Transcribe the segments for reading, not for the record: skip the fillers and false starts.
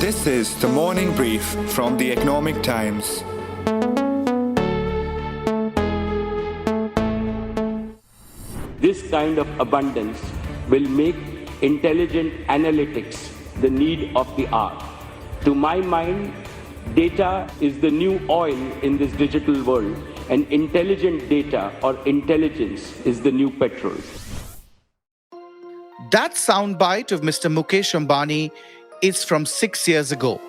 This is the morning brief from the Economic Times. This kind of abundance will make intelligent analytics the need of the hour. To my mind, data is the new oil in this digital world, and intelligent data or intelligence is the new petrol. That soundbite of Mr. Mukesh Ambani is from 6 years ago.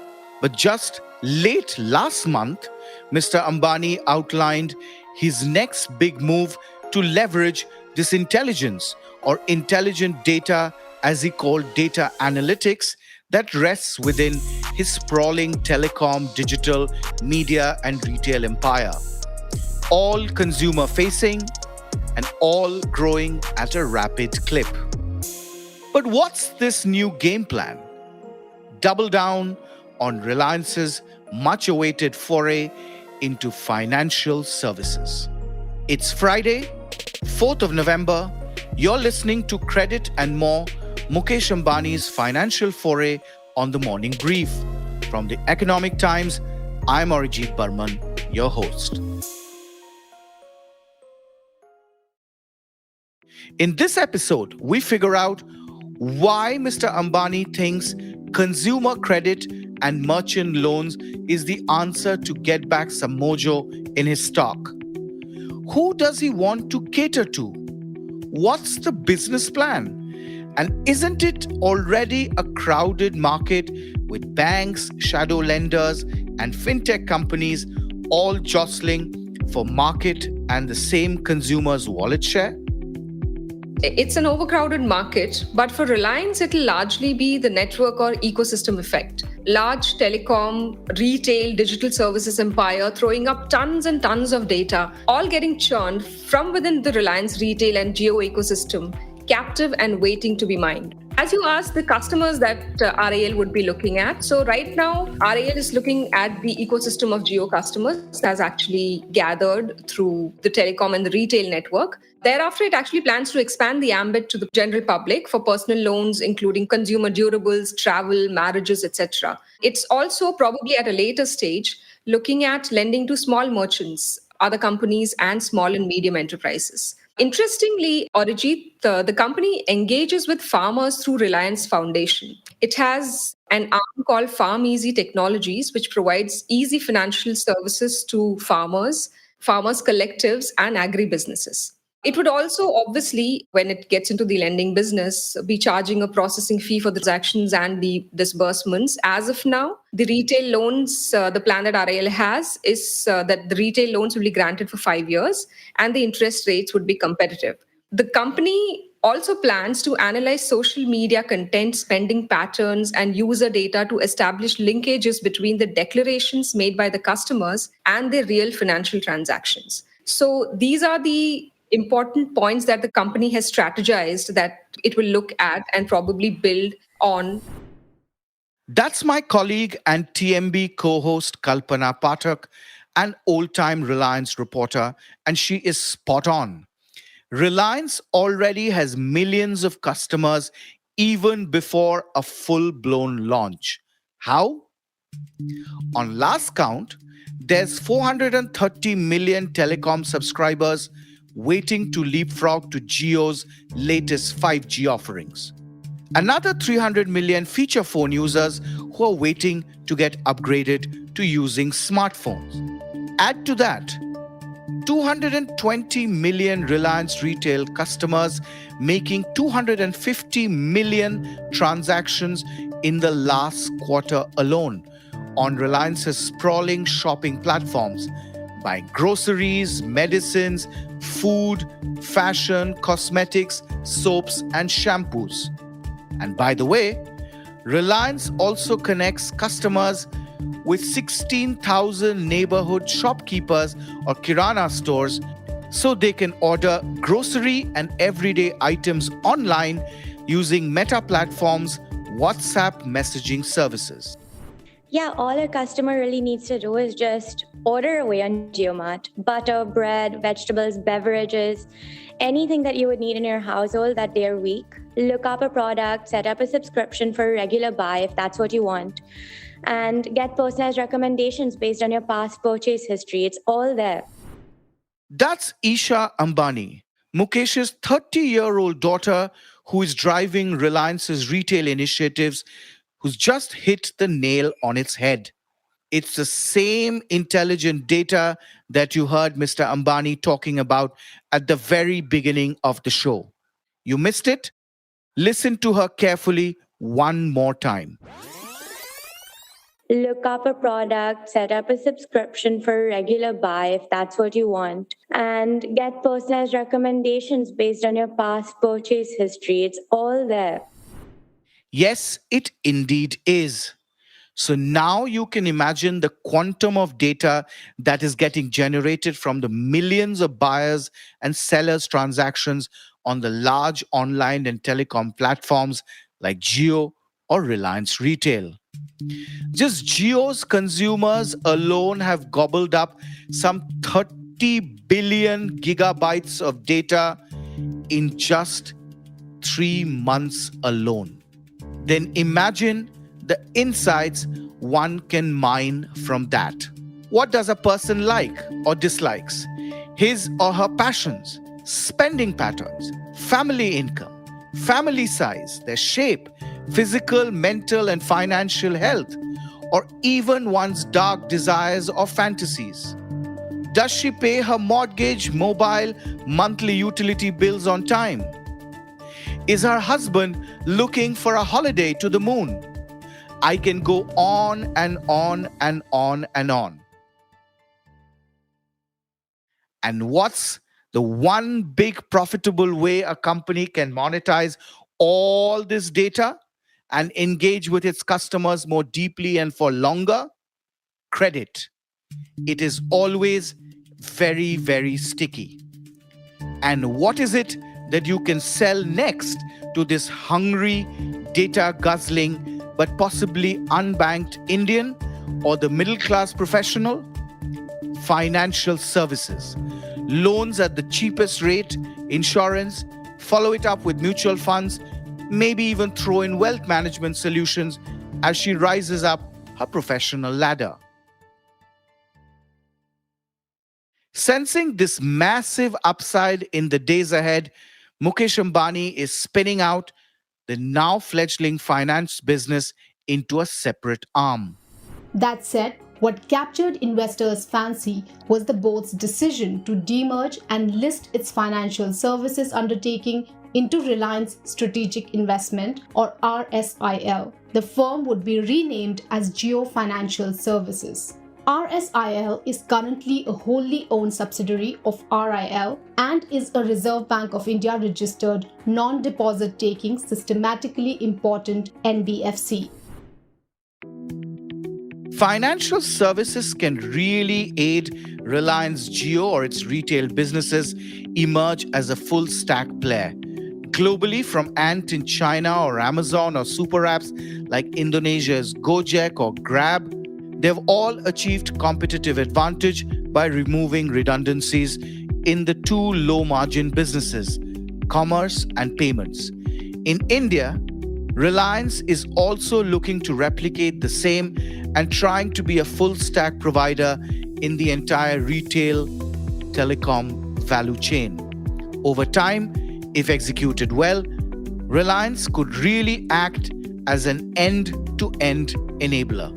But just late last month, Mr. Ambani outlined his next big move to leverage this intelligence or intelligent data, as he called data analytics, that rests within his sprawling telecom, digital, media and retail empire. All consumer facing and all growing at a rapid clip. But what's this new game plan? Double down on Reliance's much-awaited foray into financial services. It's Friday, 4th of November. You're listening to Credit and More, Mukesh Ambani's financial foray on the morning brief. From the Economic Times, I'm Arijit Burman, your host. In this episode, we figure out why Mr. Ambani thinks consumer credit and merchant loans is the answer to get back some mojo in his stock. Who does he want to cater to? What's the business plan? And isn't it already a crowded market with banks, shadow lenders, and fintech companies all jostling for market and the same consumer's wallet share? It's an overcrowded market, but for Reliance, it'll largely be the network or ecosystem effect. Large telecom, retail, digital services empire throwing up tons and tons of data, all getting churned from within the Reliance retail and geo ecosystem, captive and waiting to be mined. As you asked, the customers that RAL would be looking at. So right now, RAL is looking at the ecosystem of geo customers that's actually gathered through the telecom and the retail network. Thereafter, it actually plans to expand the ambit to the general public for personal loans, including consumer durables, travel, marriages, etc. It's also probably at a later stage looking at lending to small merchants, other companies, and small and medium enterprises. Interestingly, Arijit, the company engages with farmers through Reliance Foundation. It has an arm called Farm Easy Technologies, which provides easy financial services to farmers collectives, and agri-businesses. It would also, obviously, when it gets into the lending business, be charging a processing fee for the transactions and the disbursements. As of now, the retail loans, the plan that RAL has is that the retail loans will be granted for 5 years and the interest rates would be competitive. The company also plans to analyze social media content, spending patterns, and user data to establish linkages between the declarations made by the customers and their real financial transactions. So these are the important points that the company has strategized that it will look at and probably build on. That's my colleague and TMB co-host Kalpana Pathak, an old-time Reliance reporter, and she is spot on. Reliance already has millions of customers even before a full-blown launch. How? On last count, there's 430 million telecom subscribers waiting to leapfrog to Jio's latest 5G offerings. Another 300 million feature phone users who are waiting to get upgraded to using smartphones. Add to that 220 million Reliance retail customers making 250 million transactions in the last quarter alone on Reliance's sprawling shopping platforms, buying groceries, medicines, food, fashion, cosmetics, soaps, and shampoos. And by the way, Reliance also connects customers with 16,000 neighborhood shopkeepers or kirana stores so they can order grocery and everyday items online using Meta Platforms' WhatsApp messaging services. Yeah, all a customer really needs to do is just order away on Geomart. Butter, bread, vegetables, beverages, anything that you would need in your household that day or week. Look up a product, set up a subscription for a regular buy if that's what you want, and get personalized recommendations based on your past purchase history. It's all there. That's Isha Ambani, Mukesh's 30-year-old daughter who is driving Reliance's retail initiatives, who's just hit the nail on its head. It's the same intelligent data that you heard Mr. Ambani talking about at the very beginning of the show. You missed it? Listen to her carefully one more time. Look up a product, set up a subscription for a regular buy if that's what you want, and get personalized recommendations based on your past purchase history. It's all there. Yes, it indeed is. So now you can imagine the quantum of data that is getting generated from the millions of buyers and sellers transactions on the large online and telecom platforms like Jio or Reliance Retail. Just Jio's consumers alone have gobbled up some 30 billion gigabytes of data in just 3 months alone. Then imagine the insights one can mine from that. What does a person like or dislikes? His or her passions, spending patterns, family income, family size, their shape, physical, mental, and financial health, or even one's dark desires or fantasies. Does she pay her mortgage, mobile, monthly utility bills on time? Is her husband looking for a holiday to the moon? I can go on and on and on and on. And what's the one big profitable way a company can monetize all this data and engage with its customers more deeply and for longer? Credit. It is always very, very sticky. And what is it that you can sell next to this hungry, data guzzling, but possibly unbanked Indian or the middle class professional? Financial services, loans at the cheapest rate, insurance, follow it up with mutual funds, maybe even throw in wealth management solutions as she rises up her professional ladder. Sensing this massive upside in the days ahead, Mukesh Ambani is spinning out the now fledgling finance business into a separate arm. That said, what captured investors' fancy was the board's decision to demerge and list its financial services undertaking into Reliance Strategic Investment or RSIL. The firm would be renamed as Jio Financial Services. RSIL is currently a wholly owned subsidiary of RIL and is a Reserve Bank of India registered non-deposit taking systematically important NBFC. Financial services can really aid Reliance Jio or its retail businesses emerge as a full stack player. Globally, from Ant in China or Amazon or super apps like Indonesia's Gojek or Grab, they've all achieved competitive advantage by removing redundancies in the two low-margin businesses, commerce and payments. In India, Reliance is also looking to replicate the same and trying to be a full-stack provider in the entire retail telecom value chain. Over time, if executed well, Reliance could really act as an end-to-end enabler.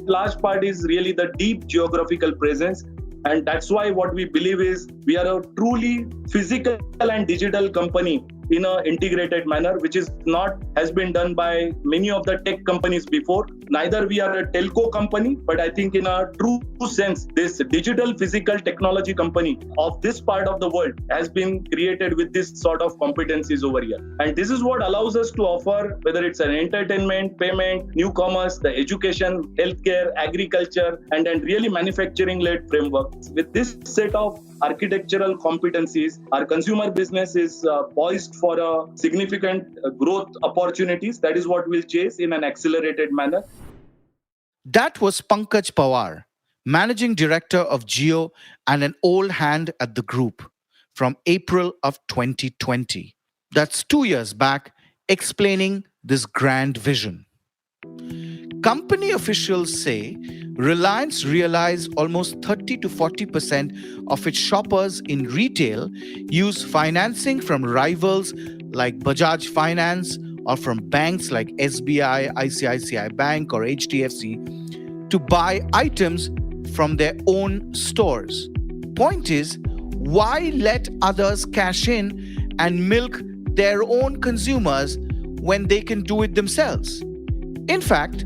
Large part is really the deep geographical presence, and that's why what we believe is we are a truly physical and digital company in an integrated manner, which is not has been done by many of the tech companies before. Neither we are a telco company, but I think in a true sense, this digital physical technology company of this part of the world has been created with this sort of competencies over here. And this is what allows us to offer, whether it's an entertainment, payment, new commerce, the education, healthcare, agriculture, and then really manufacturing-led framework. With this set of architectural competencies, our consumer business is poised for a significant growth opportunities. That is what we'll chase in an accelerated manner. That was Pankaj Pawar, managing director of Jio and an old hand at the group from April of 2020. That's 2 years back, explaining this grand vision. Company officials say Reliance realized almost 30 to 40% of its shoppers in retail use financing from rivals like Bajaj Finance or from banks like SBI, ICICI Bank, or HDFC to buy items from their own stores. Point is, why let others cash in and milk their own consumers when they can do it themselves? In fact,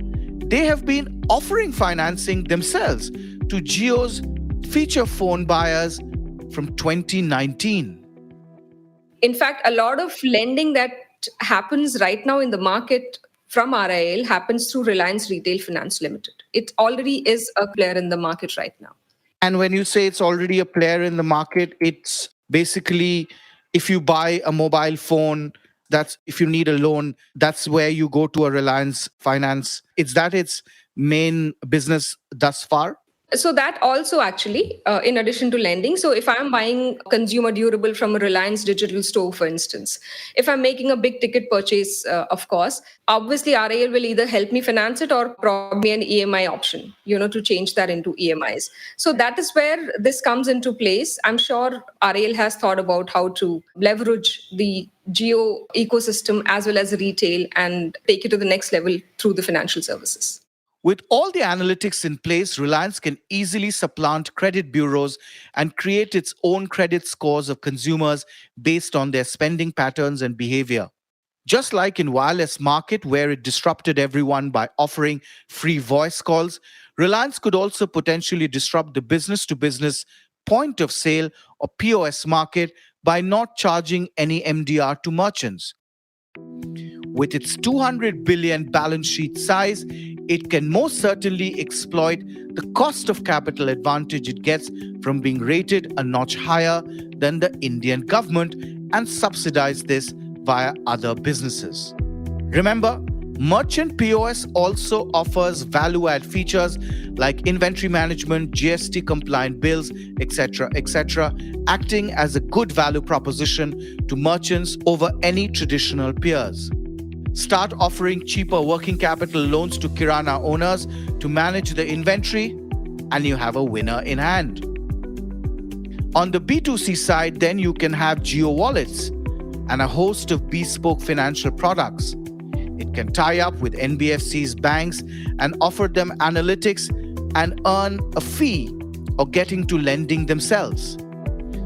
they have been offering financing themselves to Jio's feature phone buyers from 2019. In fact, a lot of lending that happens right now in the market from RIL happens through Reliance Retail Finance Limited. It already is a player in the market right now. And when you say it's already a player in the market, it's basically if you buy a mobile phone, that's if you need a loan, that's where you go to a Reliance Finance. It's that its main business thus far? So that also actually, in addition to lending, so if I'm buying consumer durable from a Reliance digital store, for instance, if I'm making a big ticket purchase, of course, obviously RAL will either help me finance it or probably an EMI option, to change that into EMIs. So that is where this comes into place. I'm sure RAL has thought about how to leverage the Geo ecosystem as well as retail and take it to the next level through the financial services. With all the analytics in place, Reliance can easily supplant credit bureaus and create its own credit scores of consumers based on their spending patterns and behavior. Just like in wireless market where it disrupted everyone by offering free voice calls, Reliance could also potentially disrupt the business to business point of sale or POS market by not charging any MDR to merchants. With its 200 billion balance sheet size, it can most certainly exploit the cost of capital advantage it gets from being rated a notch higher than the Indian government and subsidize this via other businesses. Remember, merchant POS also offers value-add features like inventory management, GST compliant bills, etc., acting as a good value proposition to merchants over any traditional peers. Start offering cheaper working capital loans to Kirana owners to manage the inventory, and you have a winner in hand. On the B2C side, then you can have Geo wallets and a host of bespoke financial products. It can tie up with NBFCs, banks, and offer them analytics and earn a fee or getting to lending themselves.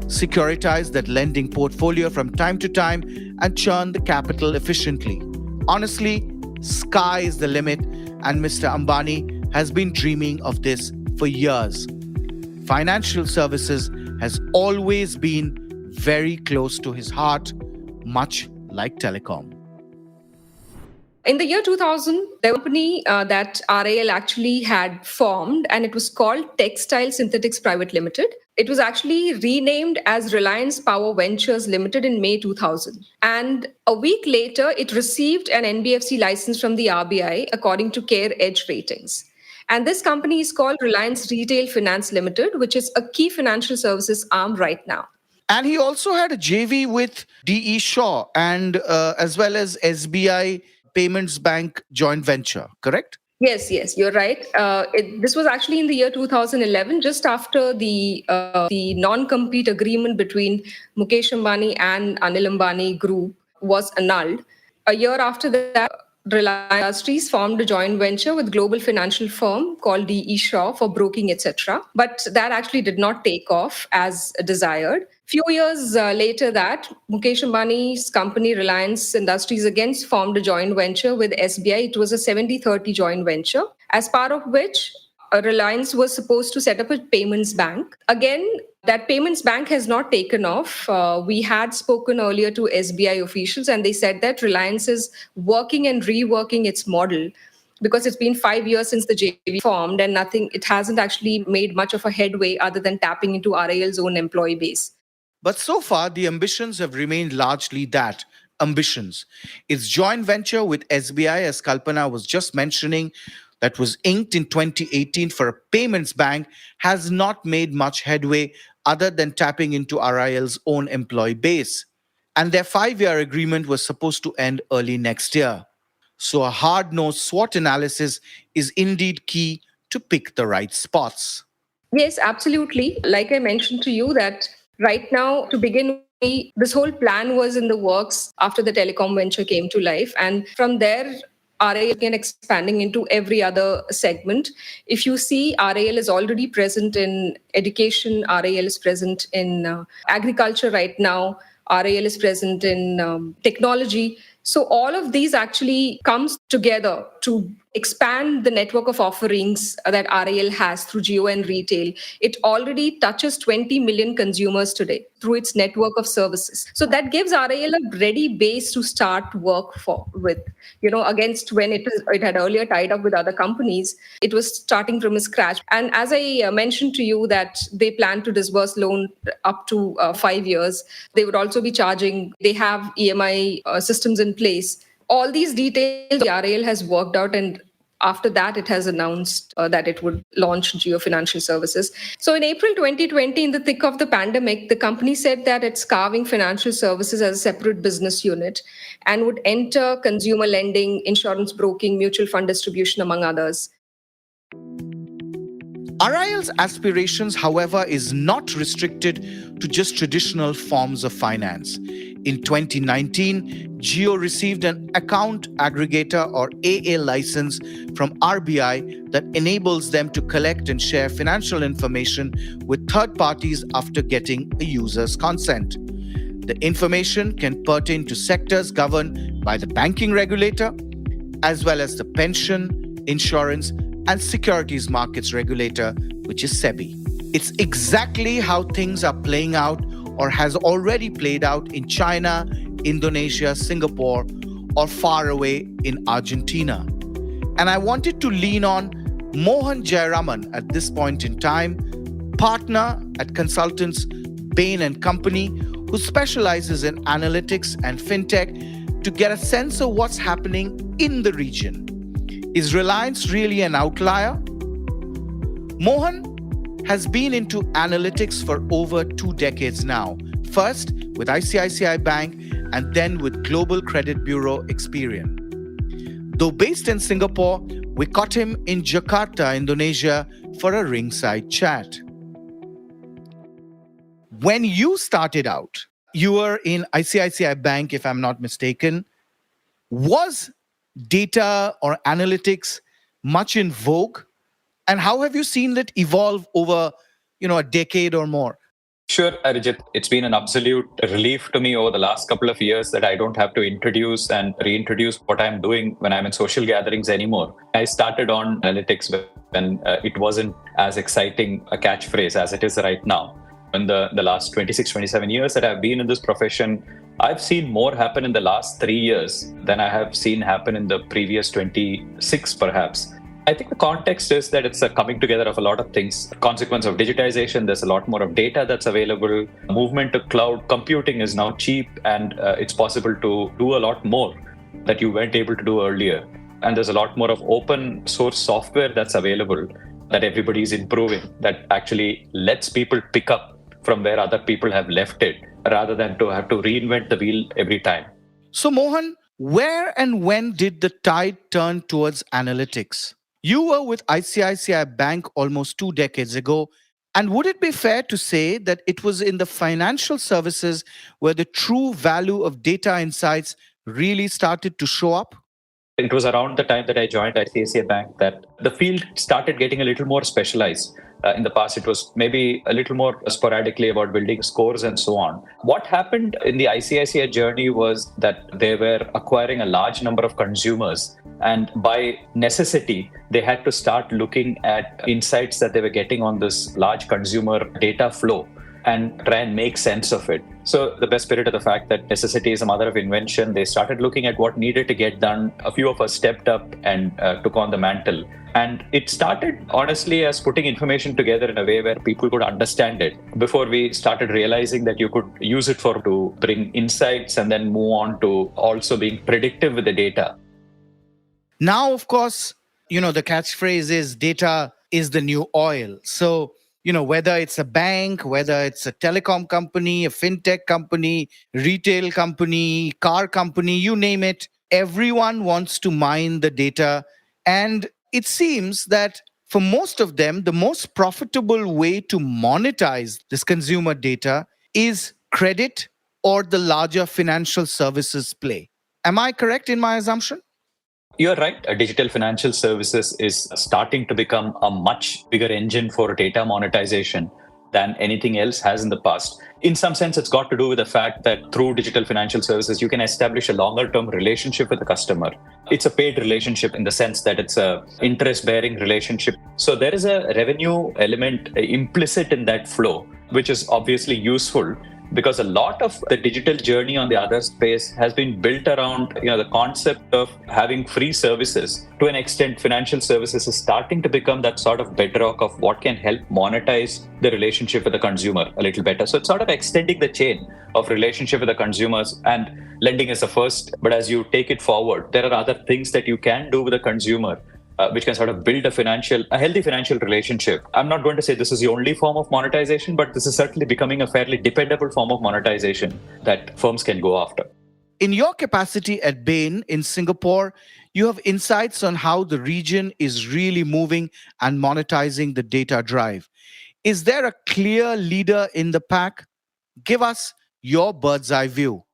Securitize that lending portfolio from time to time and churn the capital efficiently. Honestly, sky is the limit, and Mr. Ambani has been dreaming of this for years. Financial services has always been very close to his heart, much like telecom. In the year 2000, there was a company that RAL actually had formed, and it was called Textile Synthetics Private Limited. It was actually renamed as Reliance Power Ventures Limited in May 2000. And a week later, it received an NBFC license from the RBI according to Care Edge ratings. And this company is called Reliance Retail Finance Limited, which is a key financial services arm right now. And he also had a JV with D.E. Shaw and as well as SBI Payments Bank joint venture, correct? Yes, you're right. This was actually in the year 2011, just after the non-compete agreement between Mukesh Ambani and Anil Ambani group was annulled. A year after that, Reliance Industries formed a joint venture with global financial firm called D.E. Shaw for broking, etc. But that actually did not take off as desired. Few years later that, Mukesh Ambani's company Reliance Industries again formed a joint venture with SBI. It was a 70-30 joint venture, as part of which Reliance was supposed to set up a payments bank. Again, that payments bank has not taken off. We had spoken earlier to SBI officials, and they said that Reliance is working and reworking its model because it's been 5 years since the JV formed and it hasn't actually made much of a headway other than tapping into RAL's own employee base. But so far, the ambitions have remained largely that, ambitions. Its joint venture with SBI, as Kalpana was just mentioning, that was inked in 2018 for a payments bank has not made much headway other than tapping into RIL's own employee base. And their 5-year agreement was supposed to end early next year. So a hard-nosed SWOT analysis is indeed key to pick the right spots. Yes, absolutely. Like I mentioned to you that right now, to begin with, this whole plan was in the works after the telecom venture came to life. And from there, RAL began expanding into every other segment. If you see, RAL is already present in education, RAL is present in agriculture right now, RAL is present in technology. So all of these actually comes together to expand the network of offerings that RAL has through Geo and retail. It already touches 20 million consumers today through its network of services. So that gives RAL a ready base to start work with. Against when it had earlier tied up with other companies, it was starting from scratch. And as I mentioned to you that they plan to disburse loan up to 5 years, they would also be charging, they have EMI systems in place. All these details, the RAL has worked out, and after that, it has announced that it would launch Geo Financial Services. So in April 2020, in the thick of the pandemic, the company said that it's carving financial services as a separate business unit and would enter consumer lending, insurance broking, mutual fund distribution, among others. RIL's aspirations, however, is not restricted to just traditional forms of finance. In 2019, Geo received an account aggregator or AA license from RBI that enables them to collect and share financial information with third parties after getting a user's consent. The information can pertain to sectors governed by the banking regulator, as well as the pension, insurance, and securities markets regulator, which is SEBI. It's exactly how things are playing out or has already played out in China, Indonesia, Singapore, or far away in Argentina. And I wanted to lean on Mohan Jayaraman at this point in time, partner at consultants Bain & Company, who specializes in analytics and fintech, to get a sense of what's happening in the region. Is Reliance really an outlier? Mohan has been into analytics for over 2 decades now, first with ICICI Bank and then with Global Credit Bureau Experian. Though based in Singapore, we caught him in Jakarta, Indonesia for a ringside chat. When you started out, you were in ICICI Bank, if I'm not mistaken. Was data or analytics much in vogue? And how have you seen it evolve over, a decade or more? Sure, Arijit. It's been an absolute relief to me over the last couple of years that I don't have to introduce and reintroduce what I'm doing when I'm in social gatherings anymore. I started on analytics when it wasn't as exciting a catchphrase as it is right now. In the last 26, 27 years that I've been in this profession, I've seen more happen in the last 3 years than I have seen happen in the previous 26, perhaps. I think the context is that it's a coming together of a lot of things. Consequence of digitization, there's a lot more of data that's available. Movement to cloud computing is now cheap, and it's possible to do a lot more that you weren't able to do earlier. And there's a lot more of open source software that's available that everybody's improving, that actually lets people pick up from where other people have left it, rather than to have to reinvent the wheel every time. So Mohan, where and when did the tide turn towards analytics? You were with ICICI Bank almost 2 decades ago. And would it be fair to say that it was in the financial services where the true value of data insights really started to show up? It was around the time that I joined ICICI Bank that the field started getting a little more specialized. In the past, it was maybe a little more sporadically about building scores and so on. What happened in the ICICI journey was that they were acquiring a large number of consumers. And by necessity, they had to start looking at insights that they were getting on this large consumer data flow and try and make sense of it. So the best spirit of the fact that necessity is the mother of invention, they started looking at what needed to get done. A few of us stepped up and took on the mantle. And it started, honestly, as putting information together in a way where people could understand it before we started realizing that you could use it to bring insights and then move on to also being predictive with the data. Now, of course, the catchphrase is data is the new oil. So, whether it's a bank, whether it's a telecom company, a fintech company, retail company, car company, you name it, everyone wants to mine the data. And it seems that for most of them, the most profitable way to monetize this consumer data is credit or the larger financial services play. Am I correct in my assumption? You're right. Digital financial services is starting to become a much bigger engine for data monetization than anything else has in the past. In some sense, it's got to do with the fact that through digital financial services, you can establish a longer term relationship with the customer. It's a paid relationship in the sense that it's a interest bearing relationship. So there is a revenue element implicit in that flow, which is obviously useful, because a lot of the digital journey on the other space has been built around the concept of having free services. To an extent, financial services is starting to become that sort of bedrock of what can help monetize the relationship with the consumer a little better. So it's sort of extending the chain of relationship with the consumers, and lending is the first. But as you take it forward, there are other things that you can do with the consumer, which can sort of build a healthy financial relationship. I'm not going to say this is the only form of monetization, but this is certainly becoming a fairly dependable form of monetization that firms can go after. In your capacity at Bain in Singapore, you have insights on how the region is really moving and monetizing the data drive. Is there a clear leader in the pack? Give us your bird's eye view.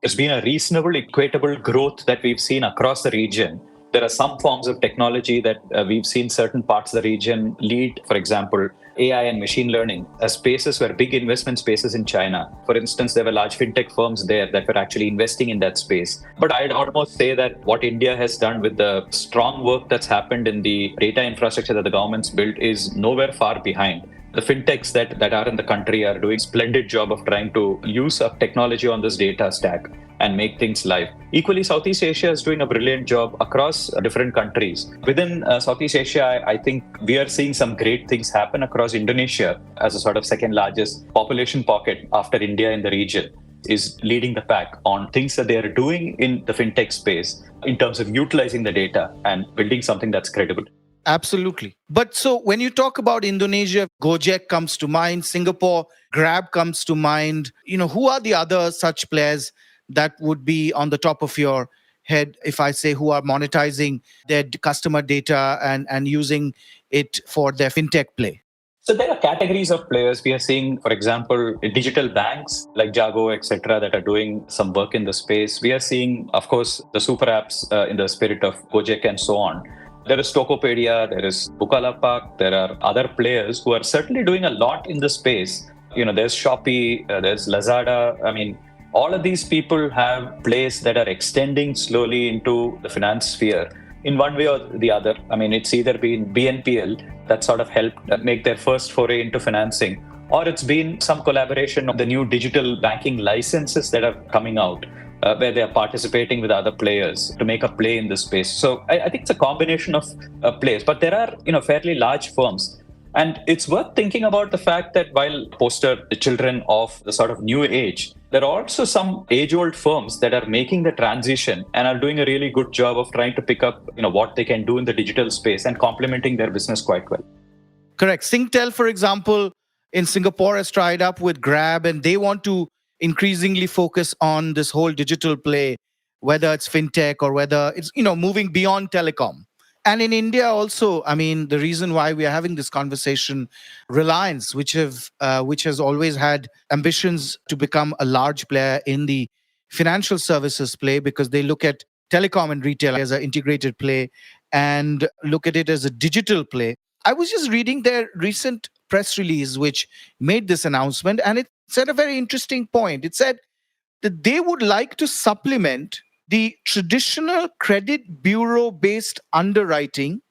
There's been a reasonable, equitable growth that we've seen across the region. There are some forms of technology that we've seen certain parts of the region lead. For example, AI and machine learning as spaces were big investment spaces in China. For instance, there were large fintech firms there that were actually investing in that space. But I'd almost say that what India has done with the strong work that's happened in the data infrastructure that the government's built is nowhere far behind. The fintechs that are in the country are doing a splendid job of trying to use up technology on this data stack and make things live. Equally, Southeast Asia is doing a brilliant job across different countries. Within Southeast Asia, I think we are seeing some great things happen across Indonesia as a sort of second largest population pocket after India in the region, is leading the pack on things that they are doing in the fintech space in terms of utilizing the data and building something that's credible. Absolutely. But so when you talk about Indonesia, Gojek comes to mind, Singapore, Grab comes to mind. Who are the other such players that would be on the top of your head if I say who are monetizing their customer data and using it for their fintech play? So there are categories of players. We are seeing, for example, digital banks like Jago, etc., that are doing some work in the space. We are seeing, of course, the super apps in the spirit of Gojek and so on. There is Tokopedia, there is Bukalapak, there are other players who are certainly doing a lot in the space. There's Shopee, there's Lazada. I mean, all of these people have plays that are extending slowly into the finance sphere in one way or the other. I mean, it's either been BNPL that sort of helped make their first foray into financing, or it's been some collaboration of the new digital banking licenses that are coming out, where they are participating with other players to make a play in this space. So I think it's a combination of plays, but there are fairly large firms. And it's worth thinking about the fact that while poster the children of the sort of new age, there are also some age-old firms that are making the transition and are doing a really good job of trying to pick up what they can do in the digital space and complementing their business quite well. Correct. Singtel, for example, in Singapore has tried up with Grab, and they want to increasingly focus on this whole digital play, whether it's fintech or whether it's moving beyond telecom. And in India also, I mean, the reason why we are having this conversation, Reliance, which has always had ambitions to become a large player in the financial services play, because they look at telecom and retail as an integrated play and look at it as a digital play. I was just reading their recent press release, which made this announcement, and it said a very interesting point. It said that they would like to supplement the traditional credit bureau-based underwriting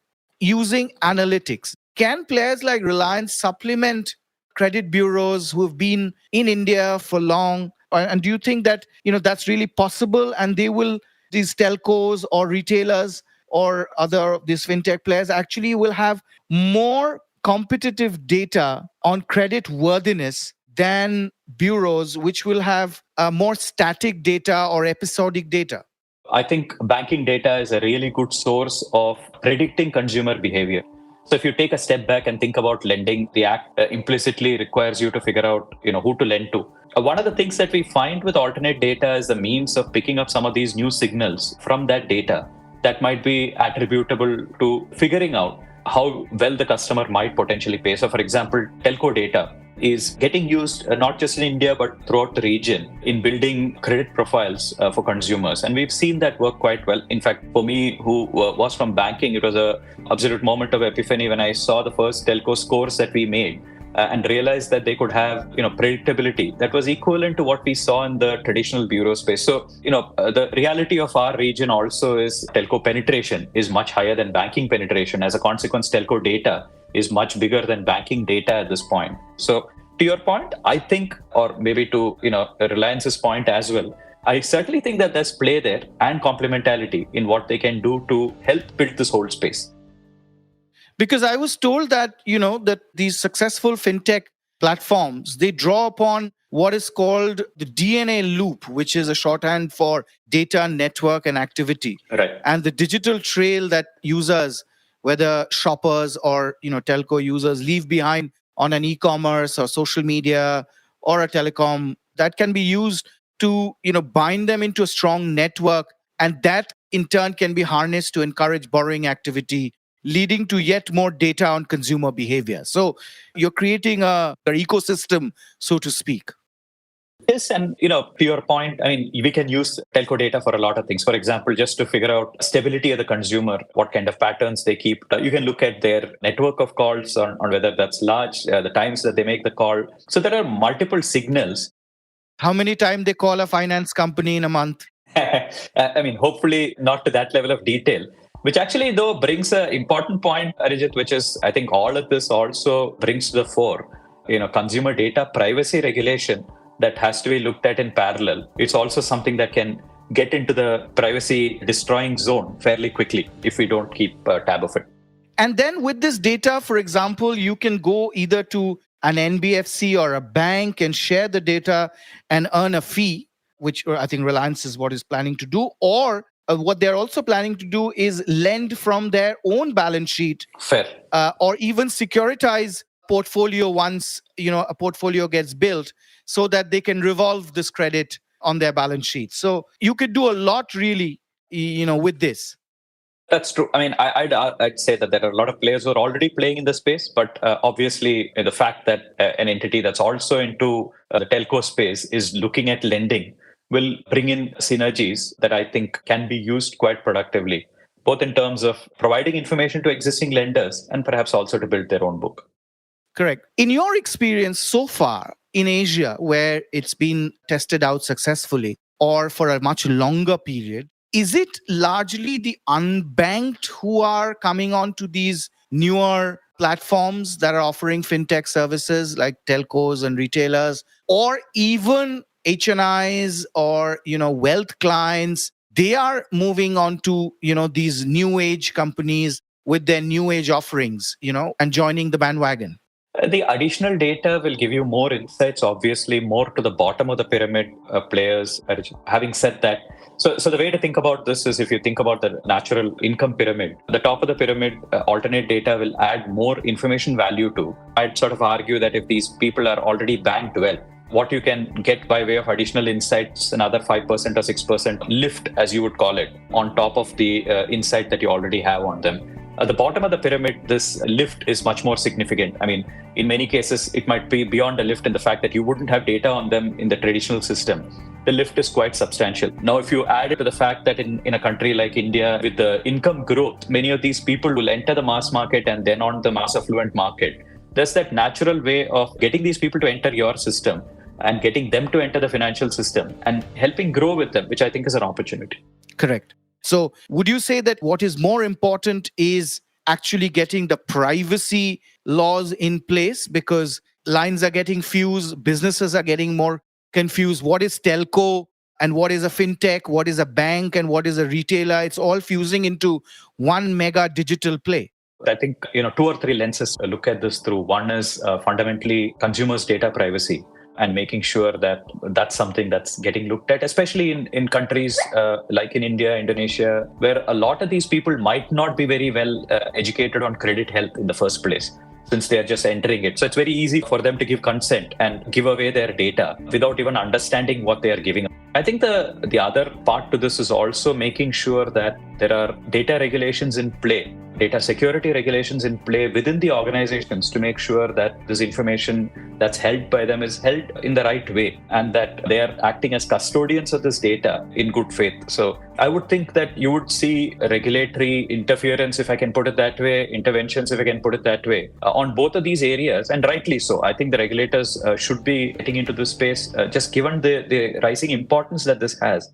using analytics. Can players like Reliance supplement credit bureaus who have been in India for long? And do you think that that's really possible? And these telcos or retailers or other these fintech players actually will have more competitive data on credit worthiness than bureaus, which will have more static data or episodic data? I think banking data is a really good source of predicting consumer behavior. So if you take a step back and think about lending, the act implicitly requires you to figure out, who to lend to. One of the things that we find with alternate data is the means of picking up some of these new signals from that data that might be attributable to figuring out how well the customer might potentially pay. So, for example, telco data is getting used not just in India but throughout the region in building credit profiles for consumers, and we've seen that work quite well. In fact, for me, who was from banking, it was a absolute moment of epiphany when I saw the first telco scores that we made and realized that they could have predictability that was equivalent to what we saw in the traditional bureau space. So the reality of our region also is telco penetration is much higher than banking penetration. As a consequence, telco data is much bigger than banking data at this point. So to your point, I think, or maybe to Reliance's point as well, I certainly think that there's play there and complementarity in what they can do to help build this whole space. Because I was told that, that these successful fintech platforms, they draw upon what is called the DNA loop, which is a shorthand for data, network, and activity. Right. And the digital trail that users, whether shoppers or, telco users, leave behind on an e-commerce or social media or a telecom, that can be used to, bind them into a strong network. And that in turn can be harnessed to encourage borrowing activity, leading to yet more data on consumer behavior. So you're creating an ecosystem, so to speak. Yes, and to your point, we can use telco data for a lot of things. For example, just to figure out stability of the consumer, what kind of patterns they keep. You can look at their network of calls on whether that's large, the times that they make the call. So there are multiple signals. How many times they call a finance company in a month? Hopefully not to that level of detail. Which actually, though, brings an important point, Arijit, which is, I think all of this also brings to the fore, consumer data privacy regulation that has to be looked at in parallel. It's also something that can get into the privacy destroying zone fairly quickly if we don't keep tab of it. And then with this data, for example, you can go either to an NBFC or a bank and share the data and earn a fee, which I think Reliance is what is planning to do, or what they're also planning to do is lend from their own balance sheet. Fair. Or even securitize portfolio once, a portfolio gets built so that they can revolve this credit on their balance sheet. So you could do a lot really, with this. That's true. I'd say that there are a lot of players who are already playing in the space, but obviously the fact that an entity that's also into the telco space is looking at lending will bring in synergies that I think can be used quite productively, both in terms of providing information to existing lenders and perhaps also to build their own book. Correct. In your experience so far in Asia, where it's been tested out successfully or for a much longer period, is it largely the unbanked who are coming onto these newer platforms that are offering fintech services like telcos and retailers, or even HNIs or, wealth clients? They are moving on to, these new age companies with their new age offerings, and joining the bandwagon. The additional data will give you more insights, obviously, more to the bottom of the pyramid players. Having said that, so the way to think about this is if you think about the natural income pyramid, the top of the pyramid, alternate data will add more information value to. I'd sort of argue that if these people are already banked well, what you can get by way of additional insights, another 5% or 6% lift, as you would call it, on top of the insight that you already have on them. At the bottom of the pyramid, this lift is much more significant. In many cases, it might be beyond a lift in the fact that you wouldn't have data on them in the traditional system. The lift is quite substantial. Now, if you add it to the fact that in a country like India, with the income growth, many of these people will enter the mass market and then on the mass affluent market. There's that natural way of getting these people to enter your system and getting them to enter the financial system and helping grow with them, which I think is an opportunity. Correct. So would you say that what is more important is actually getting the privacy laws in place, because lines are getting fused, businesses are getting more confused? What is telco and what is a fintech? What is a bank and what is a retailer? It's all fusing into one mega digital play. I think, 2 or 3 lenses to look at this through. One is fundamentally consumers' data privacy. and making sure that that's something that's getting looked at, especially in countries like in India, Indonesia, where a lot of these people might not be very well educated on credit health in the first place, since they are just entering it. So it's very easy for them to give consent and give away their data without even understanding what they are giving. I think the other part to this is also making sure that there are data regulations in play, data security regulations in play within the organizations to make sure that this information that's held by them is held in the right way and that they are acting as custodians of this data in good faith. So I would think that you would see regulatory interference, if I can put it that way, interventions, if I can put it that way, on both of these areas, and rightly so. I think the regulators should be getting into this space, just given the rising importance that this has.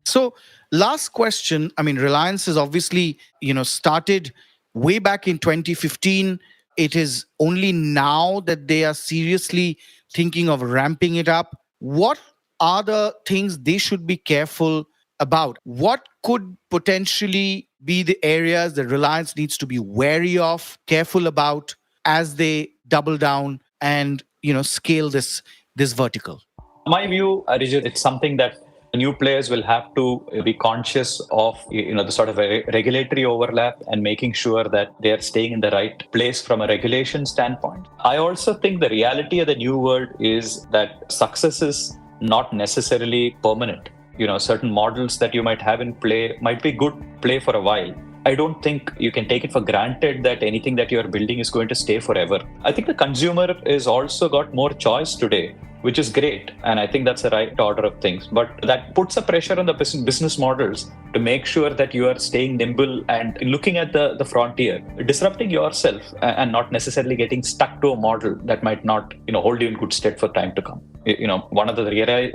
So, last question. I mean, Reliance has obviously, started way back in 2015. It is only now that they are seriously thinking of ramping it up. What are the things they should be careful about? What could potentially be the areas that Reliance needs to be wary of, careful about as they double down and, scale this vertical? My view, Arijit, it's something that new players will have to be conscious of, the sort of a regulatory overlap and making sure that they are staying in the right place from a regulation standpoint. I also think the reality of the new world is that success is not necessarily permanent. Certain models that you might have in play might be good play for a while. I don't think you can take it for granted that anything that you're building is going to stay forever. I think the consumer has also got more choice today, which is great. And I think that's the right order of things. But that puts a pressure on the business models to make sure that you are staying nimble and looking at the frontier, disrupting yourself and not necessarily getting stuck to a model that might not hold you in good stead for time to come. One of the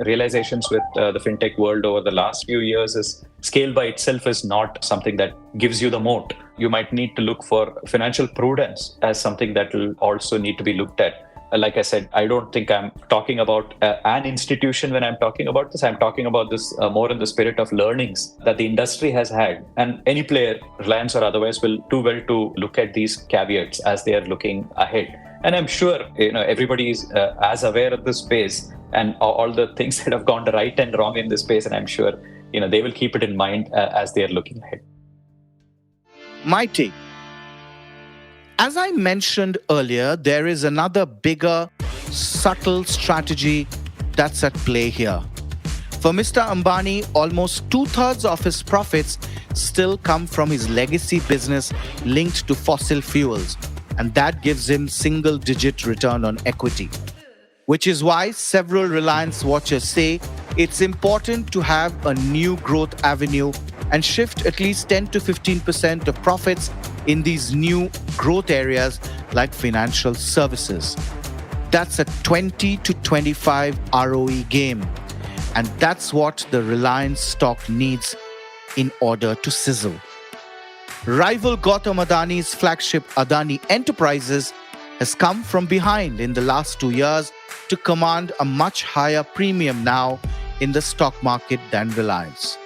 realizations with the fintech world over the last few years is scale by itself is not something that gives you the moat. You might need to look for financial prudence as something that will also need to be looked at. Like I said, I don't think I'm talking about an institution when I'm talking about this. I'm talking about this more in the spirit of learnings that the industry has had. And any player, Reliance or otherwise, will do well to look at these caveats as they are looking ahead. And I'm sure everybody is as aware of this space and all the things that have gone right and wrong in this space. And I'm sure they will keep it in mind as they are looking ahead. My take. As I mentioned earlier, there is another bigger, subtle strategy that's at play here. For Mr. Ambani, almost 2/3 of his profits still come from his legacy business linked to fossil fuels, and that gives him single-digit return on equity. Which is why several Reliance watchers say it's important to have a new growth avenue and shift at least 10 to 15% of profits in these new growth areas like financial services. That's a 20 to 25 ROE game. And that's what the Reliance stock needs in order to sizzle. Rival Gautam Adani's flagship Adani Enterprises has come from behind in the last 2 years to command a much higher premium now in the stock market than Reliance.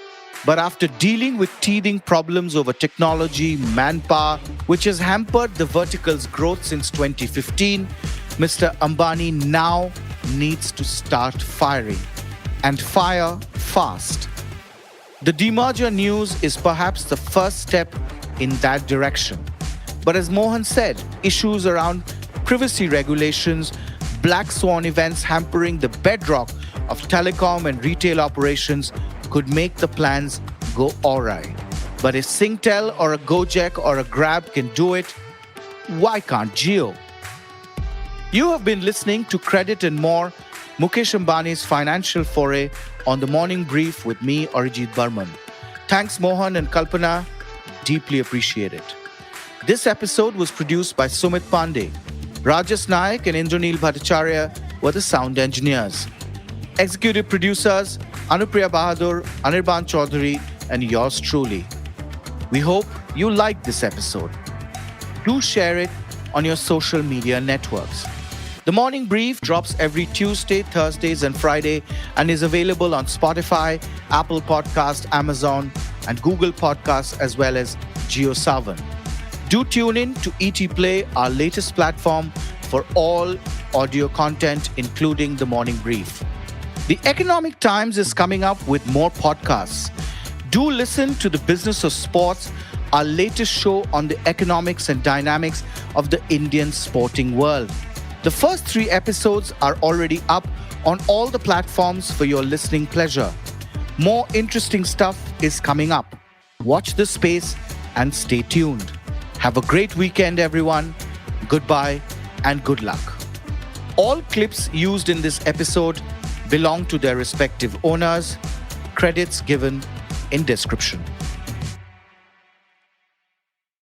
But after dealing with teething problems over technology, manpower, which has hampered the vertical's growth since 2015, Mr. Ambani now needs to start firing, and fire fast. The demerger news is perhaps the first step in that direction. But as Mohan said, issues around privacy regulations, black swan events hampering the bedrock of telecom and retail operations could make the plans go awry. But if Singtel or a Gojek or a Grab can do it, why can't Jio? You have been listening to Credit and More, Mukesh Ambani's financial foray on the morning brief with me, Arijit Barman. Thanks Mohan and Kalpana, deeply appreciate it. This episode was produced by Sumit Pandey. Rajas Naik and Indranil Bhattacharya were the sound engineers. Executive producers, Anupriya Bahadur, Anirban Chaudhary, and yours truly. We hope you liked this episode. Do share it on your social media networks. The Morning Brief drops every Tuesday, Thursdays, and Friday and is available on Spotify, Apple Podcast, Amazon, and Google Podcasts, as well as JioSaavn. Do tune in to ET Play, our latest platform for all audio content, including the morning brief. The Economic Times is coming up with more podcasts. Do listen to The Business of Sports, our latest show on the economics and dynamics of the Indian sporting world. The first 3 episodes are already up on all the platforms for your listening pleasure. More interesting stuff is coming up. Watch this space and stay tuned. Have a great weekend, everyone. Goodbye and good luck. All clips used in this episode belong to their respective owners. Credits given in description.